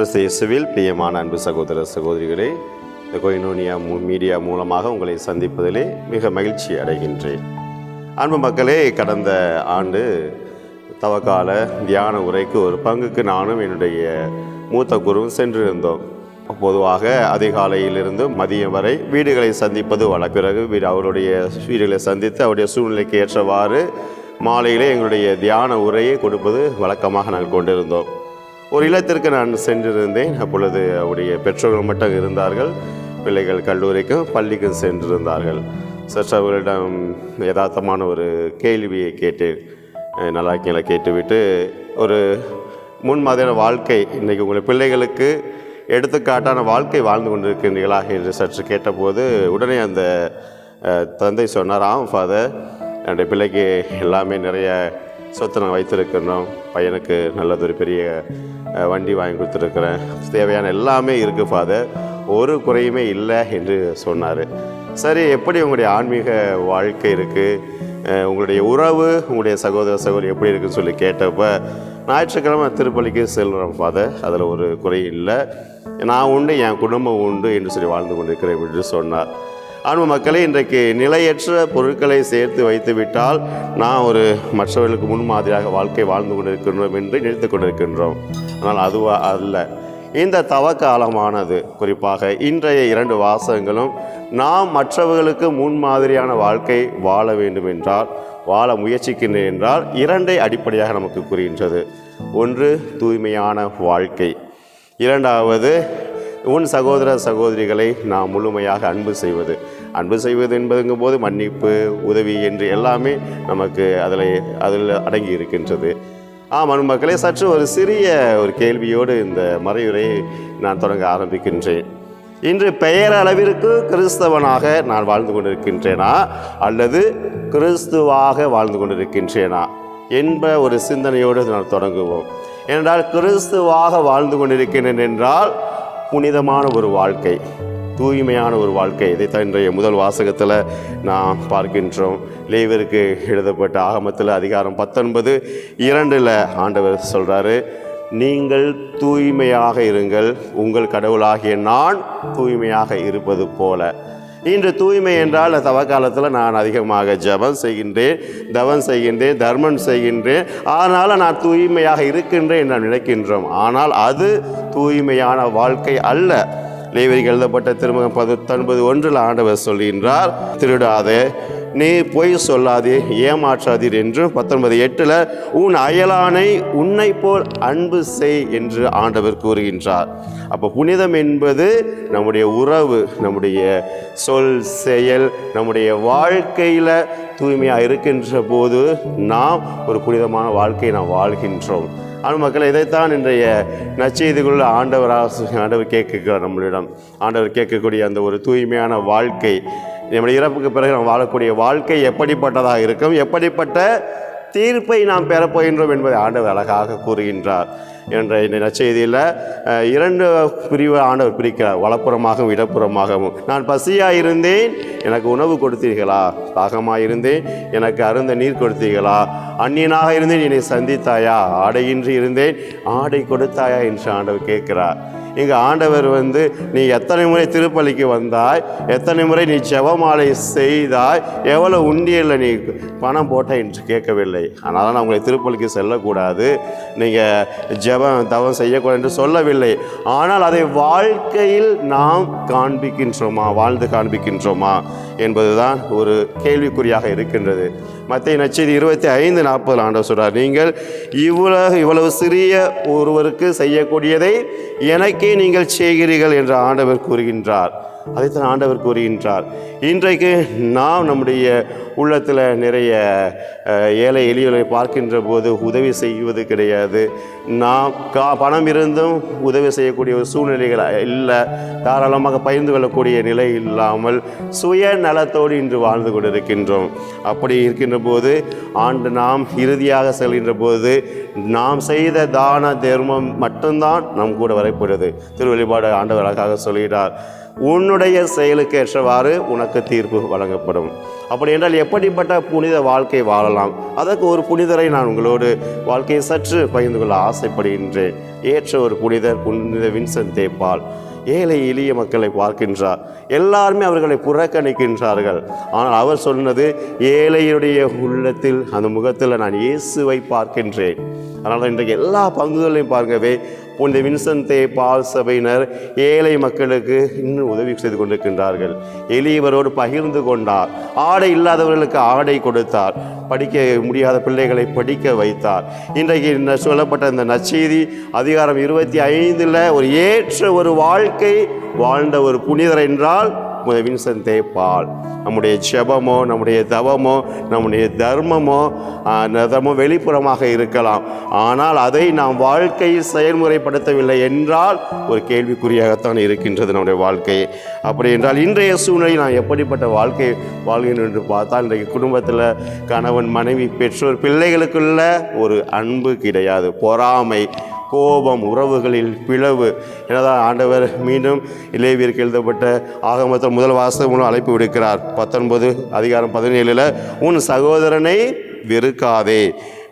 கிறிஸ்து இயேசுவில் பிரியமான அன்பு சகோதர சகோதரிகளே, இந்த கொயினோனியா மீடியா மூலமாக உங்களை சந்திப்பதிலே மிக மகிழ்ச்சி அடைகின்றேன். அன்பு மக்களே, கடந்த ஆண்டு தவக்கால தியான உரைக்கு ஒரு பங்குக்கு நானும் என்னுடைய மூத்த குருவும் சென்றிருந்தோம். பொதுவாக அதிகாலையிலிருந்து மதியம் வரை வீடுகளை சந்திப்பது பிறகு அவருடைய வீடுகளை சந்தித்து அவருடைய சூழ்நிலைக்கு ஏற்றவாறு மாலையிலே எங்களுடைய தியான உரையை கொடுப்பது வழக்கமாக நாங்கள் கொண்டிருந்தோம். ஒரு இல்லத்திற்கு நான் சென்றிருந்தேன். அப்பொழுது அவருடைய பெற்றோர்கள் மட்டும் இருந்தார்கள். பிள்ளைகள் கல்லூரிக்கும் பள்ளிக்கும் சென்றிருந்தார்கள். சற்று அவர்களிடம் யதார்த்தமான ஒரு கேள்வியை கேட்டேன். நல்லா கீழே கேட்டுவிட்டு, ஒரு முன்மாதிரியான வாழ்க்கை இன்றைக்கி உங்கள் பிள்ளைகளுக்கு எடுத்துக்காட்டான வாழ்க்கை வாழ்ந்து கொண்டிருக்கின்றீர்களா என்று சற்று கேட்டபோது உடனே அந்த தந்தை சொன்னார், ஃபாதர், என்னுடைய பிள்ளைக்கு எல்லாமே நிறைய சொத்து நான் வைத்திருக்கிறோம். பையனுக்கு நல்லதொரு பெரிய வண்டி வாங்கி கொடுத்துருக்குறேன். தேவையான எல்லாமே இருக்குது ஃபாதர், ஒரு குறையுமே இல்லை என்று சொன்னார். சரி, எப்படி உங்களுடைய ஆன்மீக வாழ்க்கை இருக்குது, உங்களுடைய உறவு உங்களுடைய சகோதர சகோதரி எப்படி இருக்குன்னு சொல்லி கேட்டப்போ, ஞாயிற்றுக்கிழமை திருப்பலிக்கு செல்கிறோம் ஃபாதர், அதில் ஒரு குறை இல்லை, நான் உண்டு, என் குடும்பம் உண்டு என்று சொல்லி வாழ்ந்து கொண்டிருக்கிறேன் என்று சொன்னார். அன்பு மக்களே, இன்றைக்கு நிலையற்ற பொருட்களை சேர்த்து வைத்து விட்டால் நான் ஒரு மற்றவர்களுக்கு முன்மாதிரியாக வாழ்க்கை வாழ்ந்து கொண்டிருக்கின்றோம் என்று நினைத்து கொண்டிருக்கின்றோம். ஆனால் அதுவா அல்ல. இந்த தவக்காலமானது, குறிப்பாக இன்றைய 2 வாசகங்களும் நாம் மற்றவர்களுக்கு முன்மாதிரியான வாழ்க்கை வாழ வேண்டும் என்றால், வாழ முயற்சிக்கின்றேன் என்றால் 2 அடிப்படையாக நமக்கு கூறுகின்றது. ஒன்று, தூய்மையான வாழ்க்கை. 2வது, உன் சகோதர சகோதரிகளை நாம் முழுமையாக அன்பு செய்வது. அன்பு செய்வது என்பதுங்கும் போது மன்னிப்பு, உதவி என்று எல்லாமே நமக்கு அதில் அடங்கி இருக்கின்றது. அன்பு மக்களே, சற்று ஒரு சிறிய ஒரு கேள்வியோடு இந்த மறையுரையை நான் தொடங்க ஆரம்பிக்கின்றேன். இன்று பெயரளவிற்கு கிறிஸ்தவனாக நான் வாழ்ந்து கொண்டிருக்கின்றேனா அல்லது கிறிஸ்துவாக வாழ்ந்து கொண்டிருக்கின்றேனா என்ப ஒரு சிந்தனையோடு நான் தொடங்குவோம். ஏனென்றால் கிறிஸ்துவாக வாழ்ந்து கொண்டிருக்கின்றேன் என்றால் புனிதமான ஒரு வாழ்க்கை, தூய்மையான ஒரு வாழ்க்கை. இதைத்தான் இன்றைய முதல் வாசகத்தில் நாம் பார்க்கின்றோம். லேவியருக்கு எழுதப்பட்ட ஆகமத்தில் அதிகாரம் 19:2 ஆண்டவர் சொல்கிறாரு, நீங்கள் தூய்மையாக இருங்கள், உங்கள் கடவுளாகிய நான் தூய்மையாக இருப்பது போல. இன்று தூய்மை என்றால் தவக்காலத்தில் நான் அதிகமாக ஜெபம் செய்கின்றேன், தவம் செய்கின்றேன், தர்மம் செய்கின்றேன், அதனால் நான் தூய்மையாக இருக்கின்றேன் என்று நினைக்கின்றோம். ஆனால் அது தூய்மையான வாழ்க்கை அல்ல. லேவியருக்கு எழுதப்பட்ட திருமுகம் 19:1 ஆண்டவர் சொல்கின்றார், திருடாதே, நீ பொய் சொல்லாதே, ஏமாற்றாதீர் என்று. 19:8 உன் அயலானை உன்னை போல் அன்பு செய் என்று ஆண்டவர் கூறுகின்றார். அப்போ புனிதம் என்பது நம்முடைய உறவு, நம்முடைய சொல் செயல், நம்முடைய வாழ்க்கையில் தூய்மையாக இருக்கின்ற போது நாம் ஒரு புனிதமான வாழ்க்கையை நாம் வாழ்கின்றோம். ஆனால் மக்கள், இதைத்தான் இன்றைய நற்செய்திக்குள்ள ஆண்டவர் கேட்கிறார் நம்மளிடம். ஆண்டவர் கேட்கக்கூடிய அந்த ஒரு தூய்மையான வாழ்க்கை, நம்முடைய இறப்புக்கு பிறகு நாம் வாழக்கூடிய வாழ்க்கை எப்படிப்பட்டதாக இருக்கும், எப்படிப்பட்ட தீர்ப்பை நாம் பெறப்போகின்றோம் என்பதை ஆண்டவர் அழகாக கூறுகின்றார். என்ற இந்த நற்செய்தியில் 2 பிரிவு ஆண்டவர் பிரிக்கிறார், வலப்புறமாகவும் இடப்புறமாகவும். நான் பசியாக இருந்தேன், எனக்கு உணவு கொடுத்தீர்களா? தாகமாக இருந்தேன், எனக்கு அருந்த நீர் கொடுத்தீர்களா? அந்நியனாக இருந்தேன், என்னை சந்தித்தாயா? ஆடையின்றி இருந்தேன், ஆடை கொடுத்தாயா என்று ஆண்டவர் கேட்கிறார். இங்கே ஆண்டவர் நீ எத்தனை முறை திருப்பலிக்கு வந்தாய், எத்தனை முறை நீ ஜெபமாலை செய்தாய், எவ்வளோ உண்டியலில் நீ பணம் போட்ட என்று கேட்கவில்லை. அதனால் நான் உங்களை திருப்பலிக்கு செல்லக்கூடாது, நீங்கள் ஜெபம் தவம் செய்யக்கூடாது என்று சொல்லவில்லை. ஆனால் அதை வாழ்க்கையில் நாம் காண்பிக்கின்றோமா, வாழ்ந்து காண்பிக்கின்றோமா என்பதுதான் ஒரு கேள்விக்குறியாக இருக்கின்றது. மத்தேயு நற்செய்தி 25:40 ஆண்டவர் சொல்றார், நீங்கள் இவ்வளவு சிறிய ஒருவருக்கு செய்யக்கூடியதை எனக்கே நீங்கள் செய்கிறீர்கள் என்று ஆண்டவர் கூறுகின்றார். அதைத்தான் ஆண்டவர் கூறுகின்றார். இன்றைக்கு நாம் நம்முடைய உள்ளத்தில் நிறைய ஏழை எளியவர்களை பார்க்கின்ற போது உதவி செய்வது கிடையாது. நாம் பணம் இருந்தும் உதவி செய்யக்கூடிய ஒரு சூழ்நிலைகள் இல்லை, தாராளமாக பகிர்ந்து கொள்ளக்கூடிய நிலை இல்லாமல் சுய நலத்தோடு இன்று வாழ்ந்து கொண்டிருக்கின்றோம். அப்படி இருக்கின்ற போது நாம் இறுதியாக செல்கின்ற போது நாம் செய்த தான தர்மம் மட்டும்தான் நம் கூட வரப்படுது. திருவெளிப்பாடு ஆண்டவர் அழகாக சொல்கிறார், உன்னுடைய செயலுக்கு ஏற்றவாறு உனக்கு தீர்ப்பு வழங்கப்படும். அப்படி என்றால் எப்படிப்பட்ட புனித வாழ்க்கை வாழலாம், அதற்கு ஒரு புனிதரை நான் உங்களோடு வாழ்க்கையை சற்று பகிர்ந்து கொள்ள ஆசைப்படுகின்றேன். ஏற்ற ஒரு புனிதர் புனித வின்சென்ட் தே பால். ஏழை எளிய மக்களை பார்க்கின்றார். எல்லாருமே அவர்களை புறக்கணிக்கின்றார்கள். ஆனால் அவர் சொன்னது, ஏழையுடைய உள்ளத்தில், அந்த முகத்தில் நான் இயேசுவை பார்க்கின்றேன். அதனால் இன்றைக்கு எல்லா பங்குகளையும் பார்க்கவே புனித வின்சென்ட் தே பால் சபையினர் ஏழை மக்களுக்கு இன்னும் உதவி செய்து கொண்டிருக்கின்றார்கள். எளியவரோடு பகிர்ந்து கொண்டார். ஆடை இல்லாதவர்களுக்கு ஆடை கொடுத்தார். படிக்க முடியாத பிள்ளைகளை படிக்க வைத்தார். இன்றைக்கு சொல்லப்பட்ட இந்த நற்செய்தி அதிகாரம் 25 ஒரு ஏற்ற ஒரு வாழ்க்கை வாழ்ந்த ஒரு புனிதர் என்றால் வின்சென்ட் தே பால். நம்முடைய ஜெபமோ, நம்முடைய தவமோ, நம்முடைய தர்மமோ வெளிப்புறமாக இருக்கலாம். ஆனால் அதை நாம் வாழ்க்கையில் செயல்முறைப்படுத்தவில்லை என்றால் ஒரு கேள்விக்குறியாகத்தான் இருக்கின்றது நம்முடைய வாழ்க்கையை. அப்படி என்றால் இன்றைய சூழ்நிலையில் நான் எப்படிப்பட்ட வாழ்க்கை வாழ்கிறேன் என்று பார்த்தால், இன்றைக்கு குடும்பத்தில் கணவன், மனைவி, பெற்றோர், பிள்ளைகளுக்குள்ள ஒரு அன்பு கிடையாது. பொறாமை, கோபம், உறவுகளில் பிளவு. எனதான் ஆண்டவர் மீண்டும் லேவியருக்கு எழுதப்பட்ட ஆகமத்தில் முதல் வாசகம் மூலம் அழைப்பு விடுக்கிறார். 19 அதிகாரம் 17 உன் சகோதரனை வெறுக்காதே.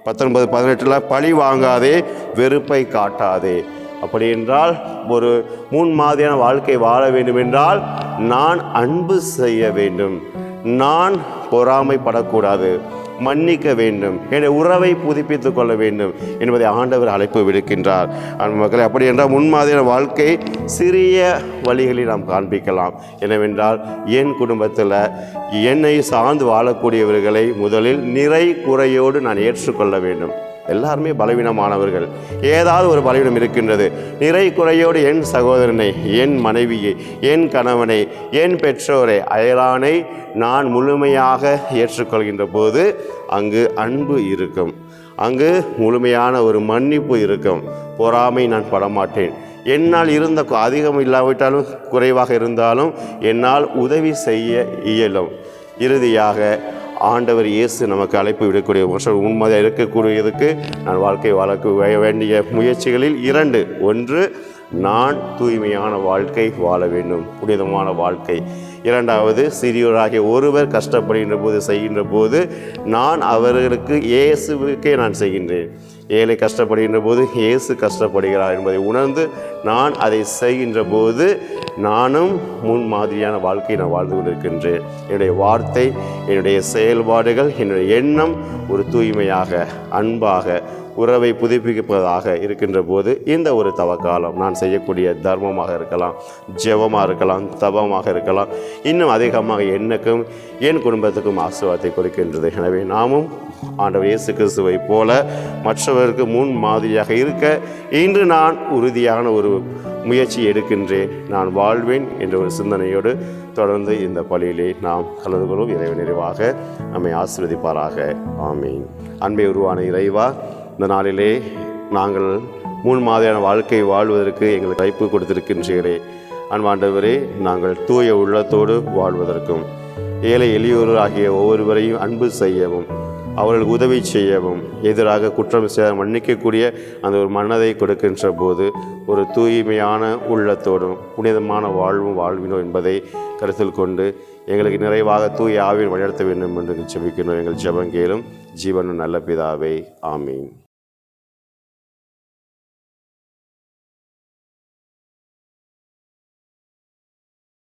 19-18 பழி வாங்காதே, வெறுப்பை காட்டாதே. அப்படி என்றால் ஒரு முன்மாதிரியான வாழ்க்கை வாழ வேண்டும் என்றால் நான் அன்பு செய்ய வேண்டும், நான் பொறாமைப்படக்கூடாது, மன்னிக்க வேண்டும், என்னுடைய உறவை புதுப்பித்துக் கொள்ள வேண்டும் என்பதை ஆண்டவர் அழைப்பு விடுக்கின்றார். மக்களை அப்படி என்றால் முன்மாதிரியான வாழ்க்கை சிறிய வழிகளில் நாம் காண்பிக்கலாம். என்னவென்றால் என் குடும்பத்தில் என்னை சார்ந்து வாழக்கூடியவர்களை முதலில் நிறை குறையோடு நான் ஏற்றுக்கொள்ள வேண்டும். எல்லாருமே பலவீனமானவர்கள், ஏதாவது ஒரு பலவீனம் இருக்கின்றது. நிறை குறையோடு என் சகோதரனை, என் மனைவியை, என் கணவனை, என் பெற்றோரை, அயலானை நான் முழுமையாக ஏற்றுக்கொள்கின்ற போது அங்கு அன்பு இருக்கும், அங்கு முழுமையான ஒரு மன்னிப்பு இருக்கும். பொறாமை நான் படமாட்டேன். என்னால் இருந்த அதிகம் இல்லாவிட்டாலும் குறைவாக இருந்தாலும் என்னால் உதவி செய்ய இயலும். இறுதியாக ஆண்டவர் இயேசு நமக்கு அழைப்பு விடக்கூடிய உண்மையாக இருக்கக்கூடியதுக்கு நான் வாழ்க்கை வாழ வேண்டிய முயற்சிகளில் 2. 1, நான் தூய்மையான வாழ்க்கை வாழ வேண்டும், புனிதமான வாழ்க்கை. 2வது, சிறியோராகிய ஒருவர் கஷ்டப்படுகின்ற போது, செய்கின்ற போது நான் அவர்களுக்கு இயேசுவுக்கே நான் செய்கின்றேன். ஏழை கஷ்டப்படுகின்ற போது இயேசு கஷ்டப்படுகிறார் என்பதை உணர்ந்து நான் அதை செய்கின்ற போது நானும் முன்மாதிரியான வாழ்க்கையை நான் வாழ்ந்து கொண்டிருக்கின்றேன். என்னுடைய வார்த்தை, என்னுடைய செயல்பாடுகள், என்னுடைய எண்ணம் ஒரு தூய்மையாக, அன்பாக, உறவை புதுப்பிப்பதாக இருக்கின்ற போது இந்த ஒரு தவக்காலம் நான் செய்யக்கூடிய தர்மமாக இருக்கலாம், ஜெபமாக இருக்கலாம், தவமாக இருக்கலாம், இன்னும் அதிகமாக எனக்கும் என் குடும்பத்துக்கும் ஆசீர்வாதத்தை கொடுக்கின்றது. எனவே நாமும் ஆண்டவர் இயேசு கிறிஸ்துவை போல மற்றவருக்கு முன் மாதிரியாக இருக்க இன்று நான் உறுதியான ஒரு முயற்சி எடுக்கின்றேன், நான் வாழ்வேன் என்ற ஒரு சிந்தனையோடு தொடர்ந்து இந்த பலியிலே நாம் கலந்து கொள்வோம். இறைவன் நிறைவாக நம்மை ஆசீர்வதிப்பாராக. ஆமீன். அன்பை உருவான இறைவா, இந்த நாளிலே நாங்கள் முன்மாதிரியான வாழ்க்கை வாழ்வதற்கு எங்களுக்கு வாய்ப்பு கொடுத்திருக்கின்றீரே. அன்பாண்டவரே, நாங்கள் தூய உள்ளத்தோடு வாழ்வதற்கும் ஏழை எளியோர் ஆகிய ஒவ்வொருவரையும் அன்பு செய்யவும், அவர்களுக்கு உதவி செய்யவும், எதிராக குற்றம் செய்ய மன்னிக்கக்கூடிய அந்த ஒரு மனதை கொடுக்கின்ற போது ஒரு தூய்மையான உள்ளத்தோடும் புனிதமான வாழ்வினோம் என்பதை கருத்தில் கொண்டு எங்களுக்கு நிறைவாக தூய ஆவியில் வழிநடத்த வேண்டும் என்று ஜெபிக்கிறோம். எங்கள் ஜெபம் கேளும் ஜீவனும் நல்ல பிதாவே. ஆமீன்.